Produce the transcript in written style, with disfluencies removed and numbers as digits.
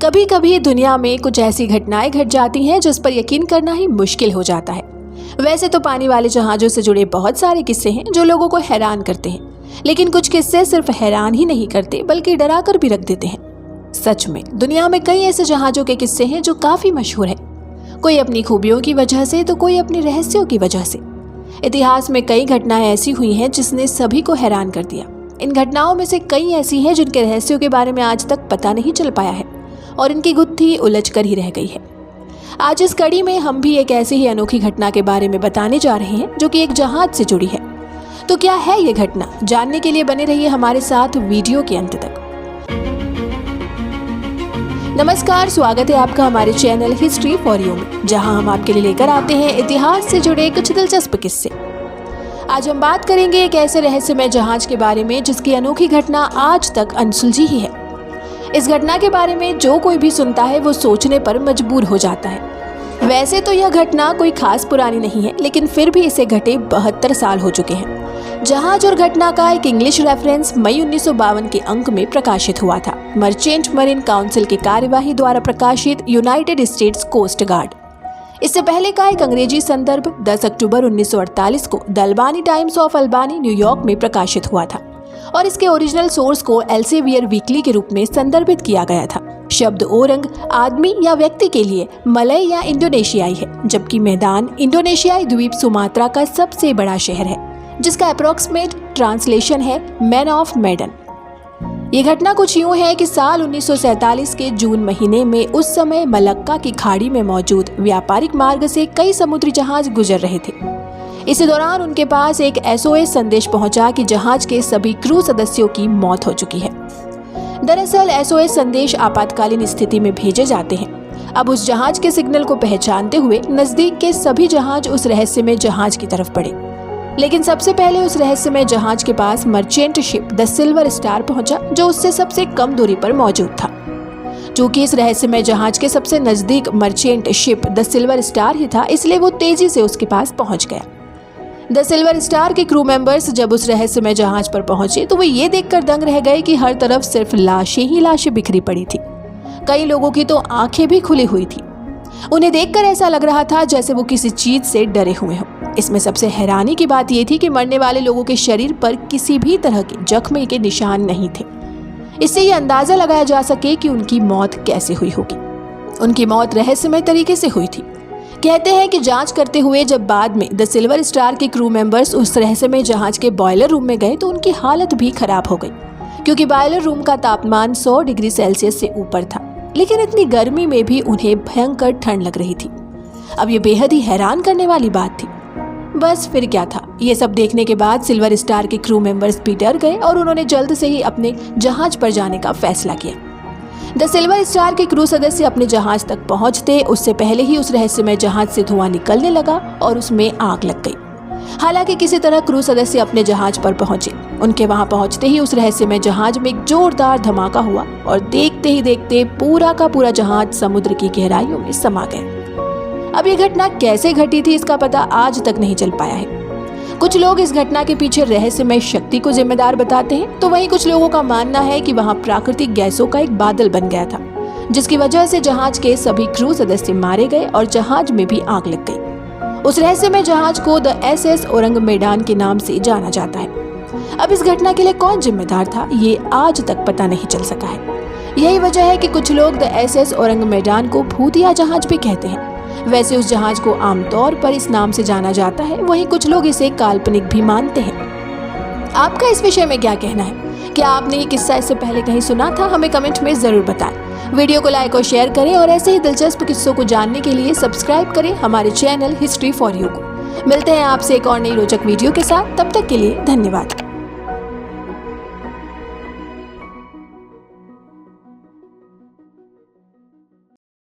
कभी कभी दुनिया में कुछ ऐसी घटनाएं घट जाती हैं जिस पर यकीन करना ही मुश्किल हो जाता है। वैसे तो पानी वाले जहाजों से जुड़े बहुत सारे किस्से हैं जो लोगों को हैरान करते हैं, लेकिन कुछ किस्से सिर्फ हैरान ही नहीं करते बल्कि डरा कर भी रख देते हैं। सच में दुनिया में कई ऐसे जहाजों के किस्से हैं जो काफी मशहूर हैं, कोई अपनी खूबियों की वजह से तो कोई अपने रहस्यों की वजह से। इतिहास में कई घटनाएं ऐसी हुई हैं जिसने सभी को हैरान कर दिया। इन घटनाओं में से कई ऐसी हैं जिनके रहस्यों के बारे में आज तक पता नहीं चल पाया है और इनकी गुत्थी उलझ कर ही रह गई है। आज इस कड़ी में हम भी एक ऐसी ही अनोखी घटना के बारे में बताने जा रहे हैं जो कि एक जहाज से जुड़ी है। तो क्या है ये घटना, जानने के लिए बने रहिए हमारे साथ वीडियो के अंत तक। नमस्कार, स्वागत है आपका हमारे चैनल हिस्ट्री फॉर यू में, जहां हम आपके लिए लेकर आते हैं इतिहास से जुड़े कुछ दिलचस्प किस्से। आज हम बात करेंगे एक ऐसे रहस्यमय जहाज के बारे में जिसकी अनोखी घटना आज तक अनसुलझी ही है। इस घटना के बारे में जो कोई भी सुनता है वो सोचने पर मजबूर हो जाता है। वैसे तो यह घटना कोई खास पुरानी नहीं है, लेकिन फिर भी इसे घटे 72 साल हो चुके हैं। जहाज और घटना का एक इंग्लिश रेफरेंस मई 1952 के अंक में प्रकाशित हुआ था। मर्चेंट मरीन काउंसिल की कार्यवाही द्वारा प्रकाशित यूनाइटेड स्टेट्स कोस्ट गार्ड। इससे पहले का एक अंग्रेजी संदर्भ 10 अक्टूबर 1948 को the Albany Times of Albany New York में प्रकाशित हुआ था और इसके ओरिजिनल सोर्स को एल्सेवियर वीकली के रूप में संदर्भित किया गया था। शब्द ओरंग आदमी या व्यक्ति के लिए मलय या इंडोनेशियाई है, जबकि मैदान इंडोनेशियाई द्वीप सुमात्रा का सबसे बड़ा शहर है, जिसका अप्रोक्सीमेट ट्रांसलेशन है मैन ऑफ मैडन। ये घटना कुछ यूं है कि साल 1947 के जून महीने में उस समय मलक्का की खाड़ी में मौजूद व्यापारिक मार्ग से कई समुद्री जहाज गुजर रहे थे। इसी दौरान उनके पास एक SOS संदेश पहुंचा कि जहाज के सभी क्रू सदस्यों की मौत हो चुकी है। दरअसल SOS संदेश आपातकालीन स्थिति में भेजे जाते हैं। अब उस जहाज के सिग्नल को पहचानते हुए नजदीक के सभी जहाज उस रहस्यमय जहाज की तरफ बढ़े, लेकिन सबसे पहले उस रहस्यमय जहाज के पास merchant ship the silver star पहुंचा, जो उससे सबसे कम दूरी पर मौजूद था। चूंकि इस रहस्यमय जहाज के सबसे नजदीक merchant ship the silver star ही था, इसलिए वो तेजी से उसके पास पहुंच गया। द सिल्वर स्टार के क्रू मेंबर्स जब उस रहस्यमय जहाज पर पहुंचे तो वो ये देखकर दंग रह गए कि हर तरफ सिर्फ लाशें ही लाशें बिखरी पड़ी थी। कई लोगों की तो आंखें भी खुली हुई थी। उन्हें देखकर ऐसा लग रहा था जैसे वो किसी चीज से डरे हुए हों। इसमें सबसे हैरानी की बात यह थी कि मरने वाले लोगों के शरीर पर किसी भी तरह के जख्म के निशान नहीं थे। इससे ये अंदाजा लगाया जा सके कि उनकी मौत कैसे हुई होगी। उनकी मौत रहस्यमय तरीके से हुई थी। कहते हैं कि जांच करते हुए जब बाद में द सिल्वर स्टार के क्रू मेंबर्स उस रहस्यमय जहाज के बॉयलर रूम में गए तो उनकी हालत भी खराब हो गई, क्योंकि बॉयलर रूम का तापमान 100 डिग्री सेल्सियस से ऊपर था, लेकिन इतनी गर्मी में भी उन्हें भयंकर ठंड लग रही थी। अब ये बेहद ही हैरान करने वाली बात थी। बस फिर क्या था, ये सब देखने के बाद सिल्वर स्टार के क्रू मेंबर्स भी डर गए और उन्होंने जल्द से ही अपने जहाज पर जाने का फैसला किया। द सिल्वर स्टार के क्रू सदस्य अपने जहाज तक पहुंचते उससे पहले ही उस रहस्यमय जहाज से धुआं निकलने लगा और उसमें आग लग गई। हालांकि किसी तरह क्रू सदस्य अपने जहाज पर पहुंचे। उनके वहां पहुंचते ही उस रहस्यमय जहाज में एक जोरदार धमाका हुआ और देखते ही देखते पूरा का पूरा जहाज समुद्र की गहराइयों में समा गया। अब ये घटना कैसे घटी थी इसका पता आज तक नहीं चल पाया है। कुछ लोग इस घटना के पीछे रहस्यमय शक्ति को जिम्मेदार बताते हैं, तो वहीं कुछ लोगों का मानना है कि वहां प्राकृतिक गैसों का एक बादल बन गया था, जिसकी वजह से जहाज के सभी क्रू सदस्य मारे गए और जहाज में भी आग लग गई। उस रहस्यमय जहाज को द SS औरंग मैदान के नाम से जाना जाता है। अब इस घटना के लिए कौन जिम्मेदार था ये आज तक पता नहीं चल सका है। यही वजह है कि कुछ लोग द SS औरंग मैदान को भूतिया जहाज भी कहते हैं। वैसे उस जहाज को आमतौर पर इस नाम से जाना जाता है, वहीं कुछ लोग इसे काल्पनिक भी मानते हैं। आपका इस विषय में क्या कहना है? क्या आपने ये किस्सा इससे पहले कहीं सुना था? हमें कमेंट में जरूर बताएं। वीडियो को लाइक और शेयर करें और ऐसे ही दिलचस्प किस्सों को जानने के लिए सब्सक्राइब करें हमारे चैनल हिस्ट्री फॉर यू को। मिलते हैं आपसे एक और नई रोचक वीडियो के साथ, तब तक के लिए धन्यवाद।